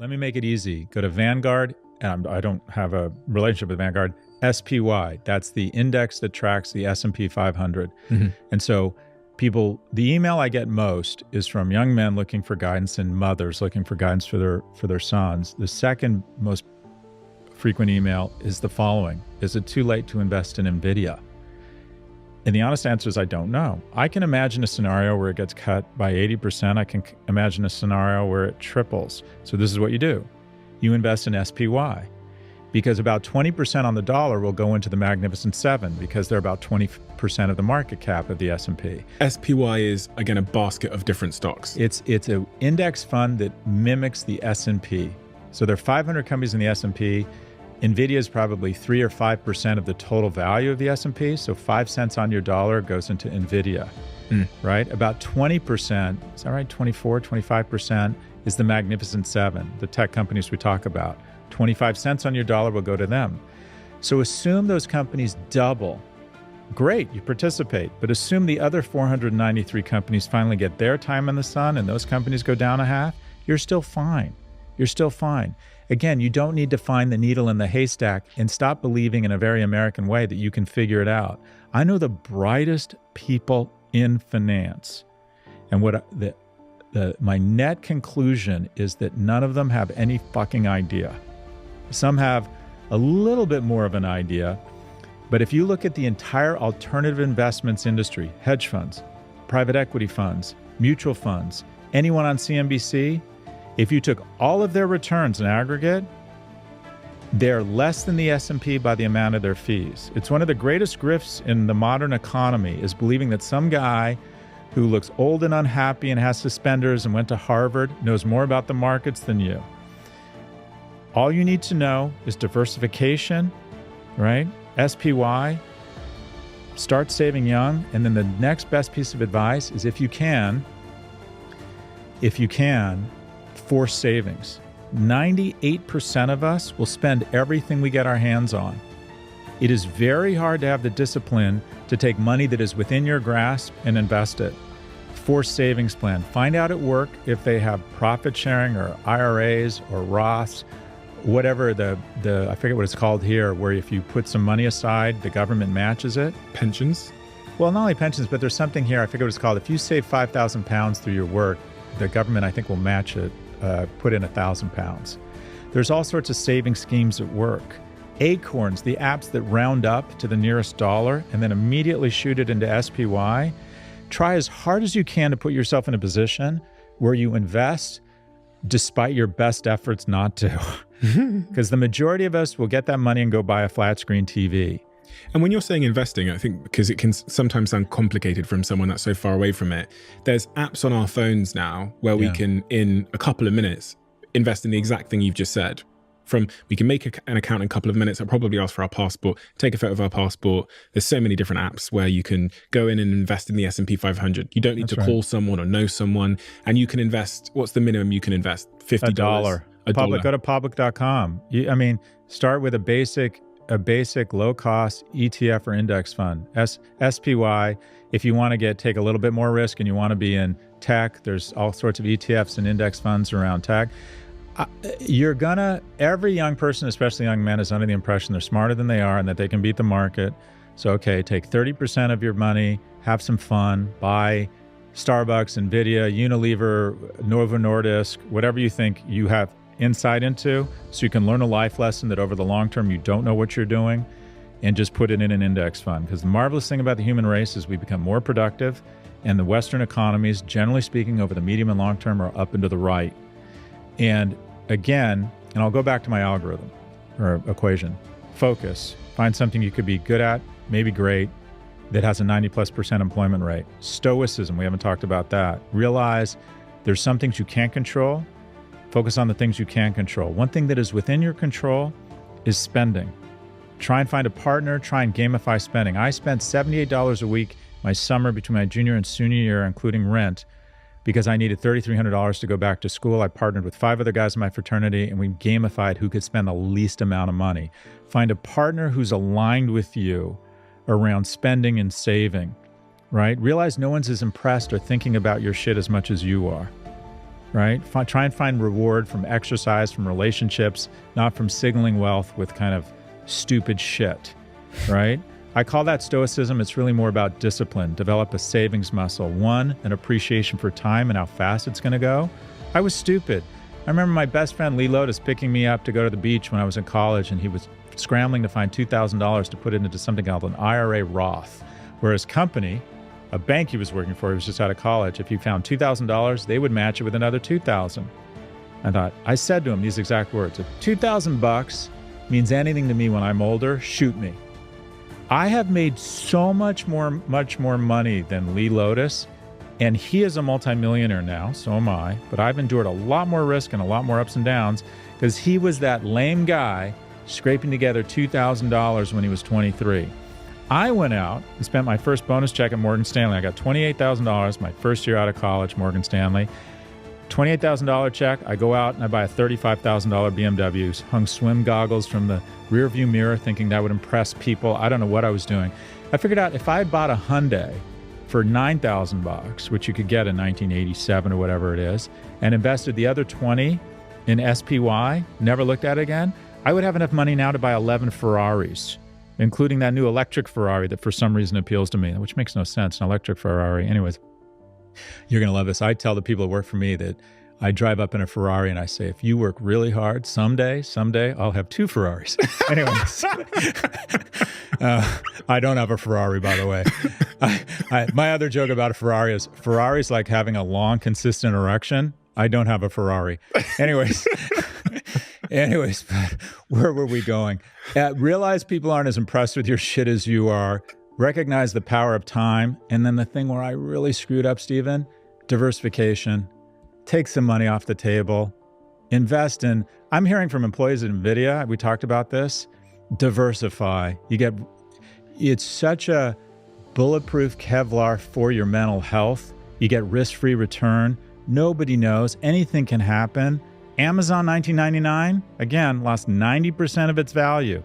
Let me make it easy. Go to Vanguard, and I don't have a relationship with Vanguard, SPY. That's the index that tracks the S&P 500. Mm-hmm. And so the email I get most is from young men looking for guidance and mothers looking for guidance for their sons. The second most frequent email is the following: is it too late to invest in NVIDIA? And the honest answer is I don't know. I can imagine a scenario where it gets cut by 80%. I can imagine a scenario where it triples. So this is what you do. You invest in SPY because about 20% on the dollar will go into the Magnificent Seven because they're about 20% of the market cap of the S&P. SPY is, again, a basket of different stocks. It's an index fund that mimics the S&P. So there are 500 companies in the S&P. NVIDIA is probably 3 or 5% of the total value of the S&P. So 5 cents on your dollar goes into NVIDIA, right? About 20%, is that right? 24, 25% is the Magnificent Seven, the tech companies we talk about. 25 cents on your dollar will go to them. So assume those companies double. Great, you participate, but assume the other 493 companies finally get their time in the sun and those companies go down a half, you're still fine. You're still fine. Again, you don't need to find the needle in the haystack and stop believing in a very American way that you can figure it out. I know the brightest people in finance, and my net conclusion is that none of them have any fucking idea. Some have a little bit more of an idea, but if you look at the entire alternative investments industry, hedge funds, private equity funds, mutual funds, anyone on CNBC, if you took all of their returns in aggregate, they're less than the S&P by the amount of their fees. It's one of the greatest grifts in the modern economy is believing that some guy who looks old and unhappy and has suspenders and went to Harvard knows more about the markets than you. All you need to know is diversification, right? SPY, start saving young, and then the next best piece of advice is if you can, force savings. 98% of us will spend everything we get our hands on. It is very hard to have the discipline to take money that is within your grasp and invest it. Force savings plan. Find out at work if they have profit sharing or IRAs or Roths, whatever I forget what it's called here, where if you put some money aside, the government matches it. Pensions? Well, not only pensions, but there's something here, I forget what it's called. If you save 5,000 pounds through your work, the government, I think, will match it, put in 1,000 pounds. There's all sorts of saving schemes at work. Acorns, the apps that round up to the nearest dollar and then immediately shoot it into SPY. Try as hard as you can to put yourself in a position where you invest despite your best efforts not to. Because the majority of us will get that money and go buy a flat screen TV. And when you're saying investing, I think because it can sometimes sound complicated from someone that's so far away from it, there's apps on our phones now where we can, in a couple of minutes, invest in the exact thing you've just said. We can make an account in a couple of minutes. I'll probably ask for our passport, take a photo of our passport. There's so many different apps where you can go in and invest in the S&P 500. You don't need to call someone or know someone, and you can invest. What's the minimum you can invest? $50. $1. Go to public.com. Start with a basic low-cost ETF or index fund, SPY. If you want to take a little bit more risk and you want to be in tech, there's all sorts of ETFs and index funds around tech. Every young person, especially young men, is under the impression they're smarter than they are and that they can beat the market. So, okay, take 30% of your money, have some fun, buy Starbucks, NVIDIA, Unilever, Novo Nordisk, whatever you think you have insight into, so you can learn a life lesson that over the long term you don't know what you're doing, and just put it in an index fund. Because the marvelous thing about the human race is we become more productive, and the Western economies, generally speaking, over the medium and long term are up and to the right. And again, and I'll go back to my algorithm or equation, focus, find something you could be good at, maybe great, that has a 90+% employment rate. Stoicism, we haven't talked about that. Realize there's some things you can't control. Focus on the things you can control. One thing that is within your control is spending. Try and find a partner, try and gamify spending. I spent $78 a week my summer between my junior and senior year, including rent, because I needed $3,300 to go back to school. I partnered with 5 other guys in my fraternity, and we gamified who could spend the least amount of money. Find a partner who's aligned with you around spending and saving, right? Realize no one's as impressed or thinking about your shit as much as you are. right? Try and find reward from exercise, from relationships, not from signaling wealth with kind of stupid shit, right? I call that stoicism. It's really more about discipline. Develop a savings muscle. One, an appreciation for time and how fast it's going to go. I was stupid. I remember my best friend Lee Lotus picking me up to go to the beach when I was in college, and he was scrambling to find $2,000 to put it into something called an IRA Roth, where his company, a bank he was working for, he was just out of college, if you found $2,000, they would match it with another $2,000. I said to him these exact words: if $2,000 means anything to me when I'm older, shoot me. I have made so much more money than Lee Lotus, and he is a multimillionaire now, so am I, but I've endured a lot more risk and a lot more ups and downs because he was that lame guy scraping together $2,000 when he was 23. I went out and spent my first bonus check at Morgan Stanley. I got $28,000 my first year out of college, Morgan Stanley. $28,000 check. I go out and I buy a $35,000 BMW, hung swim goggles from the rear view mirror thinking that would impress people. I don't know what I was doing. I figured out if I had bought a Hyundai for $9,000, which you could get in 1987 or whatever it is, and invested the other 20 in SPY, never looked at it again, I would have enough money now to buy 11 Ferraris, including that new electric Ferrari that for some reason appeals to me, which makes no sense, an electric Ferrari. Anyways, you're going to love this. I tell the people that work for me that I drive up in a Ferrari and I say, if you work really hard, someday, I'll have 2 Ferraris. Anyways, I don't have a Ferrari, by the way. My other joke about a Ferrari is Ferrari's like having a long, consistent erection. I don't have a Ferrari. Anyways, but where were we going? Realize people aren't as impressed with your shit as you are. Recognize the power of time. And then the thing where I really screwed up, Stephen, diversification. Take some money off the table. Invest in, I'm hearing from employees at NVIDIA, we talked about this, diversify. It's such a bulletproof Kevlar for your mental health. You get risk-free return. Nobody knows. Anything can happen. Amazon 1999, again, lost 90% of its value.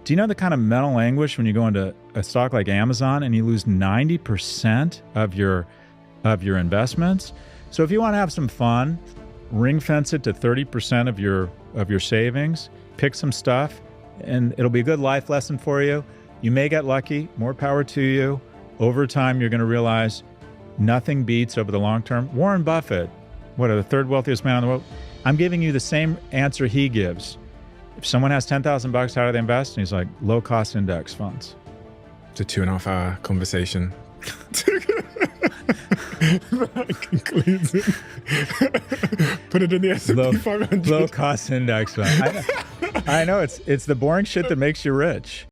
Do you know the kind of mental anguish when you go into a stock like Amazon and you lose 90% of your investments? So if you want to have some fun, ring fence it to 30% of your savings, pick some stuff, and it'll be a good life lesson for you. You may get lucky, more power to you. Over time, you're going to realize nothing beats over the long term. Warren Buffett, the third wealthiest man in the world? I'm giving you the same answer he gives. If someone has $10,000, how do they invest? And he's like, low-cost index funds. It's a 2.5-hour conversation. That concludes it. Put it in the S&P 500. Low-cost index fund. I know it's the boring shit that makes you rich.